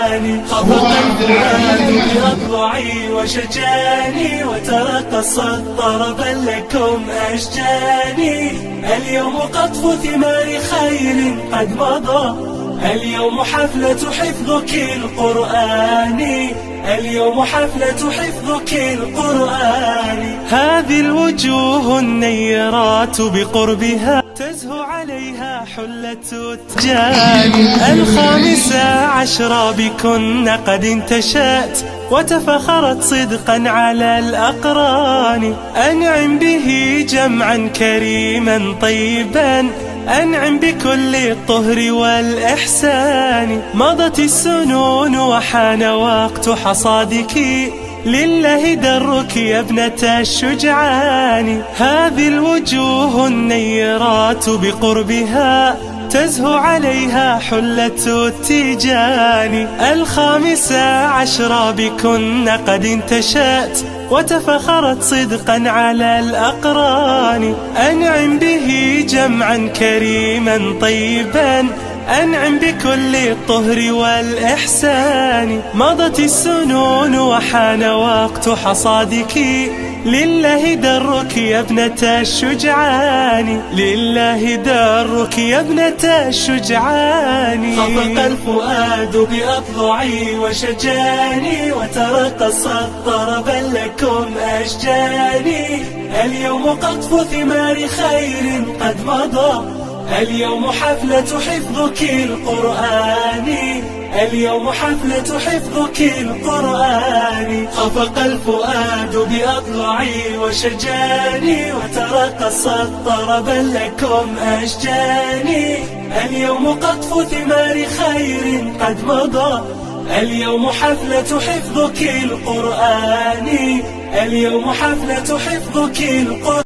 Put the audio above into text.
القرآن. خفق الفؤاد بأضلعي وشجاني، وترقصت طربا لكم أشجاني. اليوم قطف ثمار خير قد مضى، اليوم حفلة حفظك القرآن، اليوم حفلة حفظك القرآن. هذه الوجوه النيرات بقربها تزهو عليها حلة التجان. 15 بكن قد انتشأت وتفخرت صدقا على الأقران. أنعم به جمعا كريما طيبا، أنعم بكل الطهر والإحسان. مضت السنون وحان وقت حصادك، لله درك يا ابنة الشجعان. هذه الوجوه النيرات بقربها تزهو عليها حلة التيجان. 15 بكن قد انتشأت وتفخرت صدقا على الأقران. أنعم به جمعا كريما طيبا، أنعم بكل الطهر والإحسان. مضت السنون وحان وقت حصادك، لله درك يا ابنة الشجعان، لله درك يا ابنة الشجعان. خفق الفؤاد بأضلعي وشجاني، وترقصت طربا لكم أشجاني. اليوم قطف ثمار خير قد مضى، اليوم حفلة حفظك القرآن، اليوم حفلة حفظك القرآن. خفق الفؤاد بأضلعي وشجاني، وترقصت طربا لكم أشجاني. اليوم قطف ثمار خير قد مضى، اليوم حفلة حفظك القرآن، اليوم حفلة حفظك القرآن.